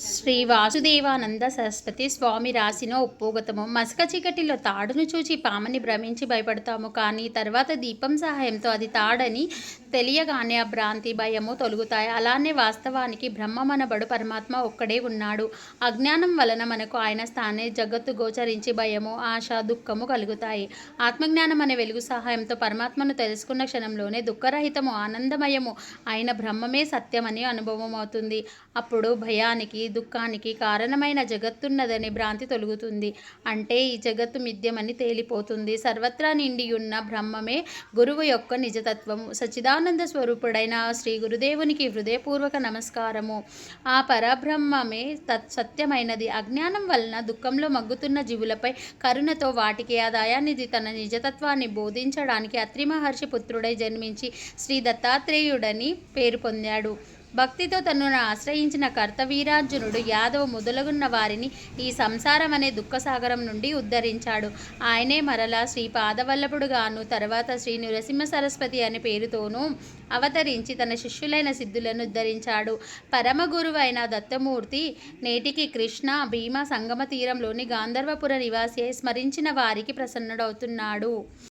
శ్రీ వాసుదేవానంద సరస్వతి స్వామి రాసిన ఉపోగతము. మసక చీకటిలో తాడును చూచి పామని భ్రమించి భయపడతాము, కానీ తర్వాత దీపం సహాయంతో అది తాడని తెలియగానే ఆ భ్రాంతి భయము తొలుగుతాయి. అలానే వాస్తవానికి బ్రహ్మమనబడు పరమాత్మ ఒక్కడే ఉన్నాడు. అజ్ఞానం వలన మనకు ఆయన స్థానే జగత్తు గోచరించి భయము, ఆశ, దుఃఖము కలుగుతాయి. ఆత్మజ్ఞానం అనే వెలుగు సహాయంతో పరమాత్మను తెలుసుకున్న క్షణంలోనే దుఃఖరహితము, ఆనందమయము అయిన బ్రహ్మమే సత్యమని అనుభవం అవుతుంది. అప్పుడు భయానికి, దుఃఖానికి కారణమైన జగత్తున్నదని భ్రాంతి తొలుగుతుంది. అంటే ఈ జగత్తు మిథ్యమని తేలిపోతుంది. సర్వత్రా నిండియున్న బ్రహ్మమే గురువు యొక్క నిజతత్వము. సచ్చిదానంద స్వరూపుడైన శ్రీ గురుదేవునికి హృదయపూర్వక నమస్కారము. ఆ పరబ్రహ్మమే సత్యమైనది. అజ్ఞానం వలన దుఃఖంలో మగ్గుతున్న జీవులపై కరుణతో వాటికి ఆ దయానిధి తన నిజతత్వాన్ని బోధించడానికి అత్రి మహర్షి పుత్రుడై జన్మించి శ్రీ దత్తాత్రేయుడని పేరు పొందాడు. భక్తితో తనను ఆశ్రయించిన కర్తవీరార్జునుడు యాదవ మొదలగున్న వారిని ఈ సంసారం అనే దుఃఖసాగరం నుండి ఉద్ధరించాడు. ఆయనే మరలా శ్రీ పాదవల్లభుడుగాను, తర్వాత శ్రీ నృసింహ సరస్వతి అనే పేరుతోనూ అవతరించి తన శిష్యులైన సిద్ధులను ఉద్ధరించాడు. పరమ గురువైన దత్తమూర్తి నేటికి కృష్ణ భీమ సంగమ తీరంలోని గాంధర్వపుర నివాసి అయి స్మరించిన వారికి ప్రసన్నుడవుతున్నాడు.